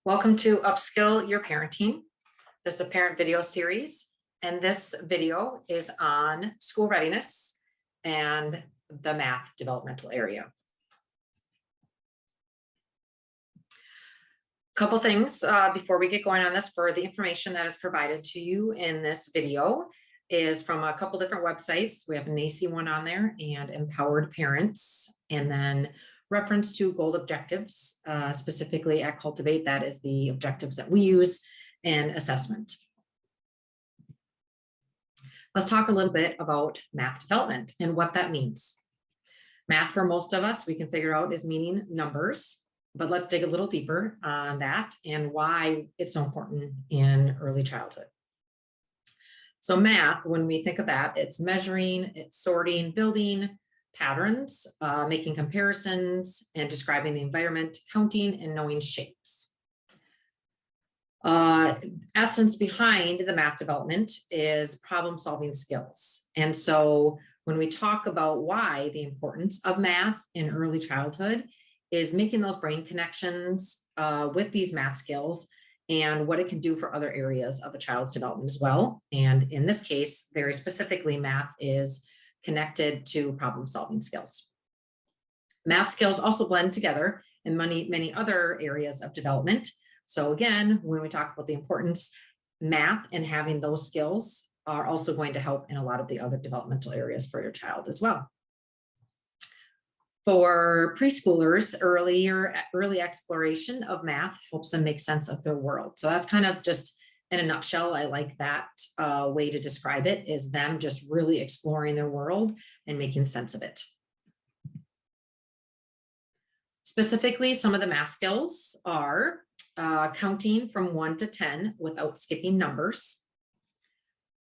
Welcome to Upskill Your Parenting. This is a parent video series, and this video is on school readiness and the math developmental area. Couple things before we get going on this. For the information that is provided to you in this video is from a couple different websites. We have an NACCE one on there and Empowered Parents, and then reference to goal objectives, specifically at Cultivate. That is the objectives that we use in assessment. Let's talk a little bit about math development and what that means. Math, for most of us, we can figure out is meaning numbers, but let's dig a little deeper on that and why it's so important in early childhood. So math, when we think of that, it's measuring, it's sorting, building patterns, making comparisons, and describing the environment, counting, and knowing shapes. Essence behind the math development is problem-solving skills. And so when we talk about why the importance of math in early childhood is making those brain connections with these math skills and what it can do for other areas of a child's development as well. And in this case, very specifically, math is connected to problem-solving skills. Math skills also blend together in many other areas of development. So again, when we talk about the importance, math and having those skills are also going to help in a lot of the other developmental areas for your child as well. For preschoolers, early exploration of math helps them make sense of their world. So that's kind of just in a nutshell. I like that way to describe it, is them just really exploring their world and making sense of it. Specifically, some of the math skills are counting from 1 to 10 without skipping numbers,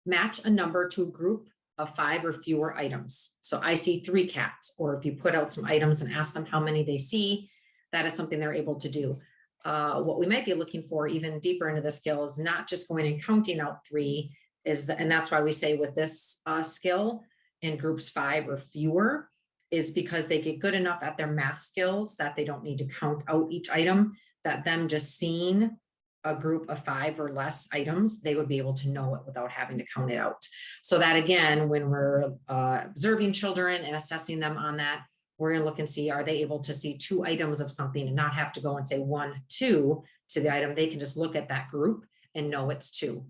match a number to a group of 5 or fewer items. So I see 3 cats, or if you put out some items and ask them how many they see, that is something they're able to do. What we might be looking for even deeper into the skill is not just going and counting out 3, and that's why we say with this skill in groups 5 or fewer, is because they get good enough at their math skills that they don't need to count out each item, that them just seeing a group of 5 or less items, they would be able to know it without having to count it out. So that again, when we're observing children and assessing them on that, we're going to look and see, are they able to see 2 items of something and not have to go and say 1, 2 to the item? They can just look at that group and know it's 2.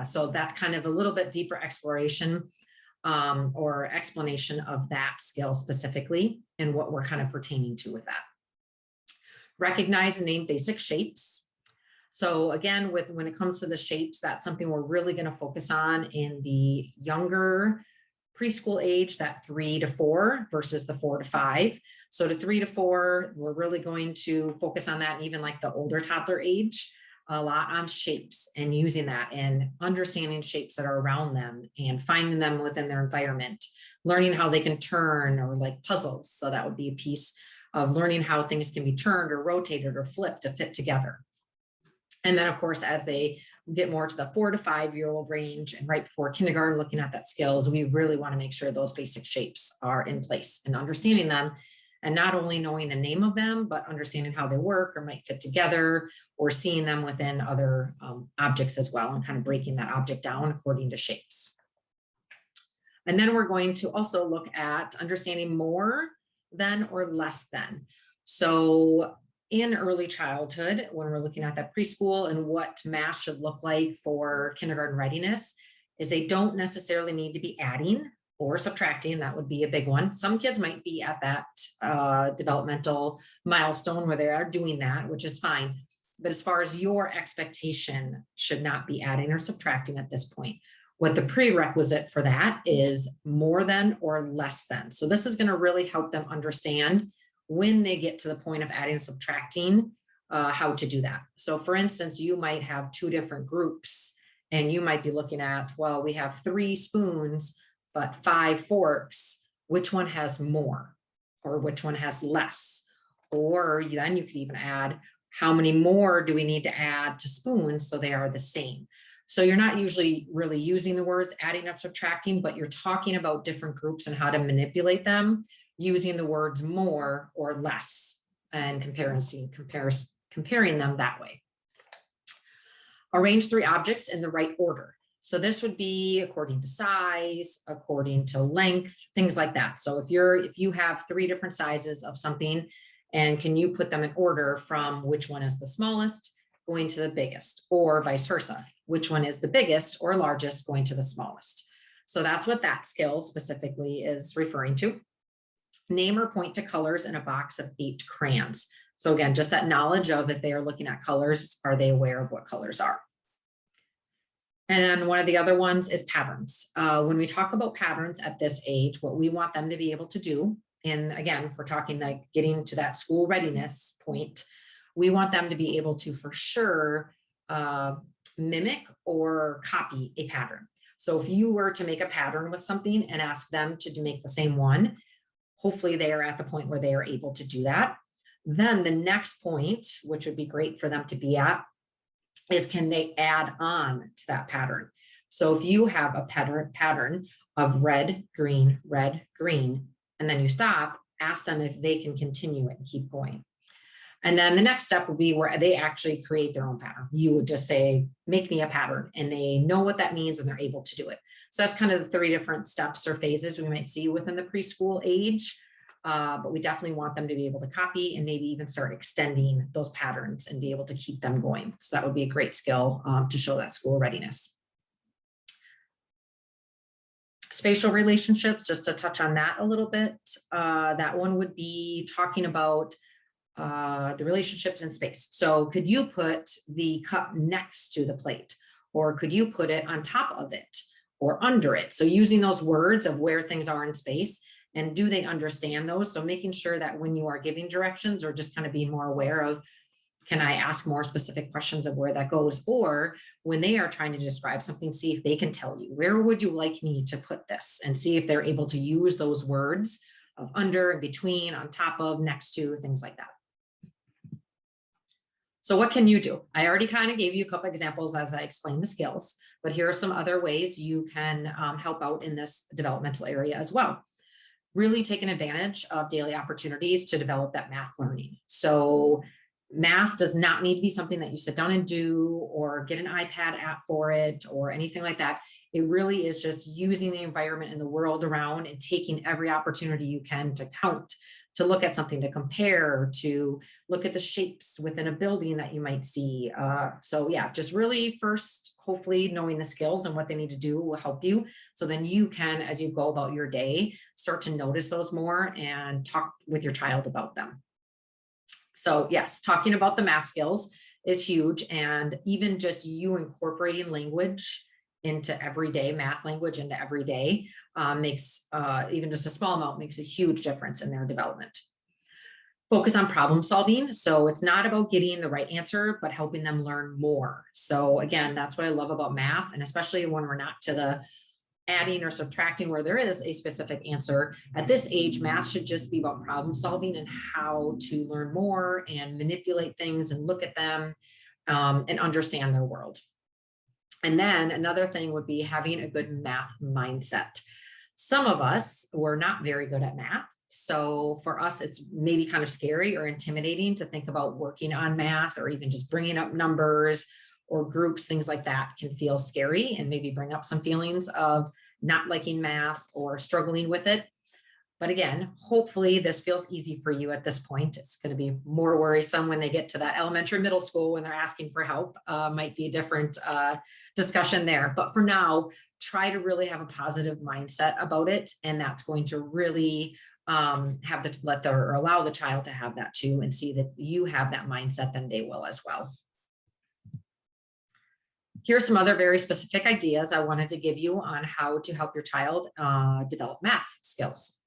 So that kind of a little bit deeper exploration or explanation of that skill specifically and what we're kind of pertaining to with that. Recognize and name basic shapes. So again, when it comes to the shapes, that's something we're really going to focus on in the younger preschool age, that 3 to 4 versus the 4 to 5. So to 3 to 4, we're really going to focus on that, and even like the older toddler age, a lot on shapes and using that and understanding shapes that are around them and finding them within their environment, learning how they can turn, or like puzzles. So that would be a piece of learning how things can be turned or rotated or flipped to fit together. And then of course, as they get more to the 4 to 5-year-old range and right before kindergarten, looking at that skills, we really want to make sure those basic shapes are in place and understanding them, and not only knowing the name of them, but understanding how they work or might fit together, or seeing them within other objects as well, and kind of breaking that object down according to shapes. And then we're going to also look at understanding more than or less than. So in early childhood, when we're looking at that preschool and what math should look like for kindergarten readiness, is they don't necessarily need to be adding or subtracting. That would be a big one. Some kids might be at that developmental milestone where they are doing that, which is fine. But as far as your expectation, should not be adding or subtracting at this point. What the prerequisite for that is more than or less than. So this is going to really help them understand when they get to the point of adding and subtracting, how to do that. So for instance, you might have 2 different groups, and you might be looking at, well, we have 3 spoons, but 5 forks. Which one has more, or which one has less? Or then you could even add, how many more do we need to add to spoons so they are the same? So you're not usually really using the words adding up, subtracting, but you're talking about different groups and how to manipulate them using the words more or less and comparing them that way. Arrange 3 objects in the right order. So this would be according to size, according to length, things like that. So if you have 3 different sizes of something, and can you put them in order from which one is the smallest going to the biggest, or vice versa, which one is the biggest or largest going to the smallest. So that's what that skill specifically is referring to. Name or point to colors in a box of 8 crayons. So again, just that knowledge of if they are looking at colors, are they aware of what colors are? And then one of the other ones is patterns. When we talk about patterns at this age, what we want them to be able to do, and again, if we're talking like getting to that school readiness point, we want them to be able to for sure mimic or copy a pattern. So if you were to make a pattern with something and ask them to make the same one, hopefully they are at the point where they are able to do that. Then the next point, which would be great for them to be at, is can they add on to that pattern? So if you have a pattern of red, green, and then you stop, ask them if they can continue it and keep going. And then the next step would be where they actually create their own pattern. You would just say, make me a pattern, and they know what that means and they're able to do it. So that's kind of the 3 different steps or phases we might see within the preschool age. But we definitely want them to be able to copy and maybe even start extending those patterns and be able to keep them going. So that would be a great skill to show that school readiness. Spatial relationships, just to touch on that a little bit. That one would be talking about the relationships in space. So could you put the cup next to the plate, or could you put it on top of it or under it? So using those words of where things are in space, and do they understand those? So making sure that when you are giving directions, or just kind of being more aware of, can I ask more specific questions of where that goes? Or when they are trying to describe something, see if they can tell you, where would you like me to put this? And see if they're able to use those words of under, in between, on top of, next to, things like that. So what can you do? I already kind of gave you a couple examples as I explained the skills, but here are some other ways you can help out in this developmental area as well. Really taking advantage of daily opportunities to develop that math learning. So math does not need to be something that you sit down and do, or get an iPad app for it, or anything like that. It really is just using the environment and the world around, and taking every opportunity you can to count, to look at something, to compare, to look at the shapes within a building that you might see. So yeah, just really first, hopefully knowing the skills and what they need to do will help you. So then you can, as you go about your day, start to notice those more and talk with your child about them. So yes, talking about the math skills is huge. And even just you incorporating language into everyday, math language into everyday, makes even just a small amount makes a huge difference in their development. Focus on problem solving. So it's not about getting the right answer, but helping them learn more. So again, that's what I love about math, and especially when we're not to the adding or subtracting where there is a specific answer. At this age, math should just be about problem solving and how to learn more and manipulate things and look at them and understand their world. And then another thing would be having a good math mindset. Some of us were not very good at math. So for us, it's maybe kind of scary or intimidating to think about working on math, or even just bringing up numbers or groups, things like that can feel scary and maybe bring up some feelings of not liking math or struggling with it. But again, hopefully this feels easy for you at this point. It's going to be more worrisome when they get to that elementary, middle school, when they're asking for help. Might be a different discussion there. But for now, try to really have a positive mindset about it. And that's going to really allow the child to have that too, and see that you have that mindset, then they will as well. Here are some other very specific ideas I wanted to give you on how to help your child develop math skills.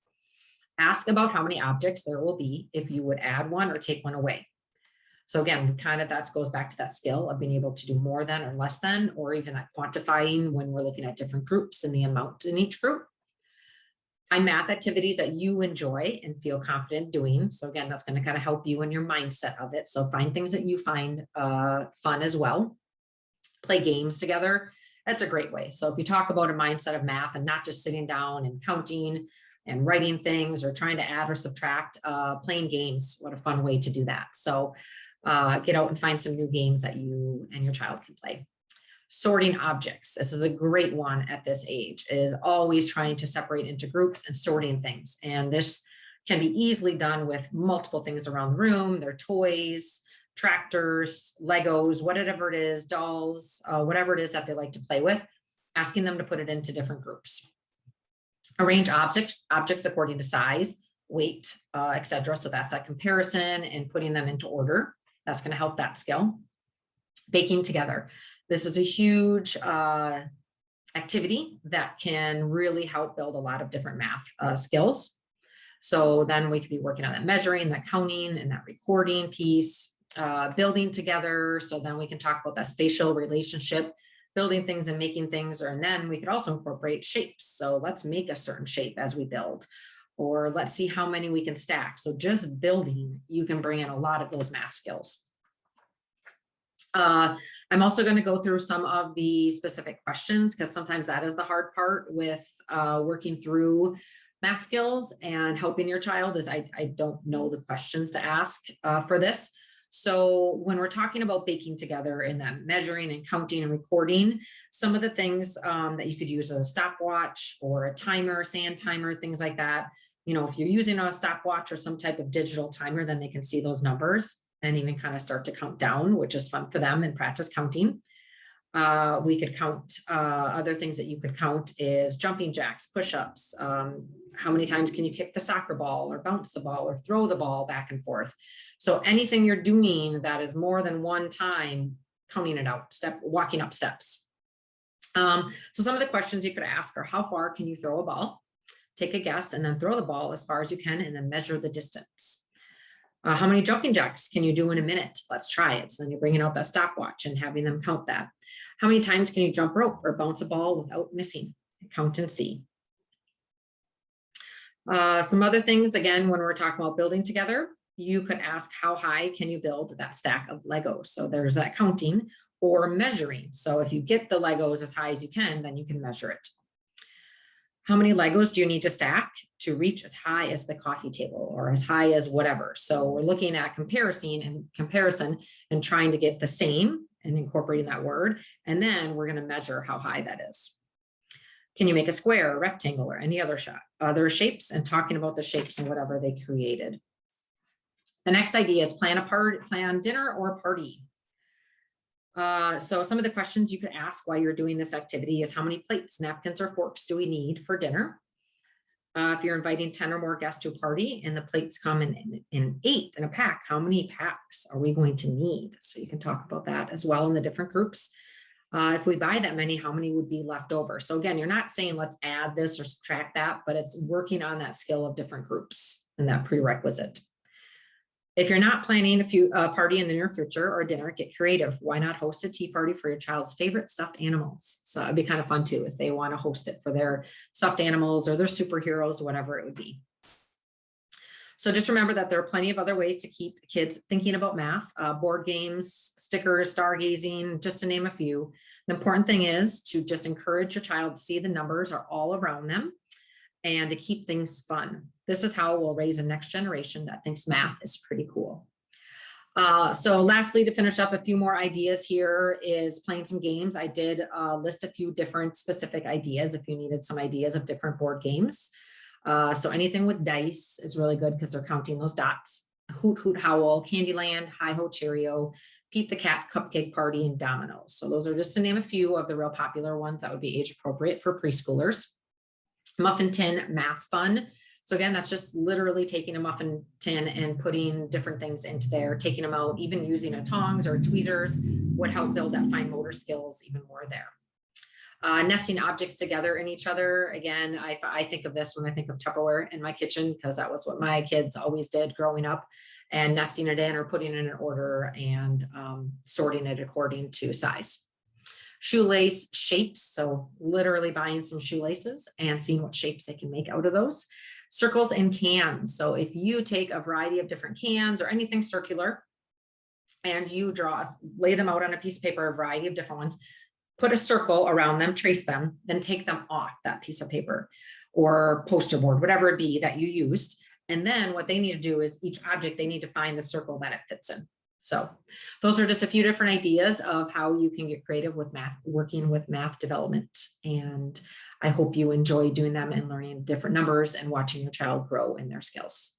Ask about how many objects there will be if you would add one or take one away. So again, kind of that goes back to that skill of being able to do more than or less than, or even that quantifying when we're looking at different groups and the amount in each group. Find math activities that you enjoy and feel confident doing. So again, that's going to kind of help you in your mindset of it. So find things that you find fun as well. Play games together. That's a great way. So if you talk about a mindset of math and not just sitting down and counting and writing things or trying to add or subtract, playing games, what a fun way to do that. So get out and find some new games that you and your child can play. Sorting objects. This is a great one at this age, is always trying to separate into groups and sorting things. And this can be easily done with multiple things around the room, their toys, tractors, Legos, whatever it is, dolls, whatever it is that they like to play with, asking them to put it into different groups. Arrange objects according to size, weight, etc. So that's that comparison and putting them into order. That's going to help that skill. Baking together. This is a huge activity that can really help build a lot of different math skills. So then we could be working on that measuring, that counting, and that recording piece, building together. So then we can talk about that spatial relationship, building things and making things, and then we could also incorporate shapes. So let's make a certain shape as we build, or let's see how many we can stack. So just building, you can bring in a lot of those math skills. I'm also going to go through some of the specific questions, because sometimes that is the hard part with working through math skills and helping your child, is I don't know the questions to ask for this. So when we're talking about baking together and that measuring and counting and recording, some of the things that you could use as a stopwatch or a timer, sand timer, things like that. You know, if you're using a stopwatch or some type of digital timer, then they can see those numbers and even kind of start to count down, which is fun for them and practice counting. We could count, other things that you could count is jumping jacks, push-ups. How many times can you kick the soccer ball or bounce the ball or throw the ball back and forth? So anything you're doing that is more than one time, counting it out, walking up steps. So some of the questions you could ask are, how far can you throw a ball? Take a guess and then throw the ball as far as you can and then measure the distance. How many jumping jacks can you do in a minute? Let's try it. So then you're bringing out that stopwatch and having them count that. How many times can you jump rope or bounce a ball without missing? Count and see. Some other things, again, when we're talking about building together, you could ask, how high can you build that stack of Legos? So there's that counting or measuring. So if you get the Legos as high as you can, then you can measure it. How many Legos do you need to stack to reach as high as the coffee table or as high as whatever? So we're looking at comparison and trying to get the same and incorporating that word. And then we're going to measure how high that is. Can you make a square, a rectangle, or any other shapes, and talking about the shapes and whatever they created. The next idea is plan dinner or party. So some of the questions you could ask while you're doing this activity is, how many plates, napkins, or forks do we need for dinner? If you're inviting 10 or more guests to a party and the plates come in 8 in a pack, how many packs are we going to need? So you can talk about that as well in the different groups. If we buy that many, how many would be left over? So again, you're not saying let's add this or subtract that, but it's working on that skill of different groups and that prerequisite. If you're not planning a party in the near future or a dinner, get creative. Why not host a tea party for your child's favorite stuffed animals? So it'd be kind of fun too if they want to host it for their stuffed animals or their superheroes, whatever it would be. So just remember that there are plenty of other ways to keep kids thinking about math, board games, stickers, stargazing, just to name a few. The important thing is to just encourage your child to see the numbers are all around them and to keep things fun. This is how we'll raise a next generation that thinks math is pretty cool. So lastly, to finish up, a few more ideas here is playing some games. I did list a few different specific ideas if you needed some ideas of different board games. So anything with dice is really good because they're counting those dots. Hoot Hoot Howl, Candyland, Hi Ho Cheerio, Pete the Cat, Cupcake Party, and Dominoes. So those are just to name a few of the real popular ones that would be age appropriate for preschoolers. Muffin tin math fun. So again, that's just literally taking a muffin tin and putting different things into there, taking them out, even using a tongs or tweezers would help build that fine motor skills even more there. Nesting objects together in each other. Again, I think of this when I think of Tupperware in my kitchen, because that was what my kids always did growing up, and nesting it in or putting it in order and sorting it according to size. Shoelace shapes. So literally buying some shoelaces and seeing what shapes they can make out of those. Circles and cans. So if you take a variety of different cans or anything circular and you lay them out on a piece of paper, a variety of different ones, put a circle around them, trace them, then take them off that piece of paper or poster board, whatever it be that you used. And then what they need to do is each object, they need to find the circle that it fits in. So those are just a few different ideas of how you can get creative with math, working with math development. And I hope you enjoy doing them and learning different numbers and watching your child grow in their skills.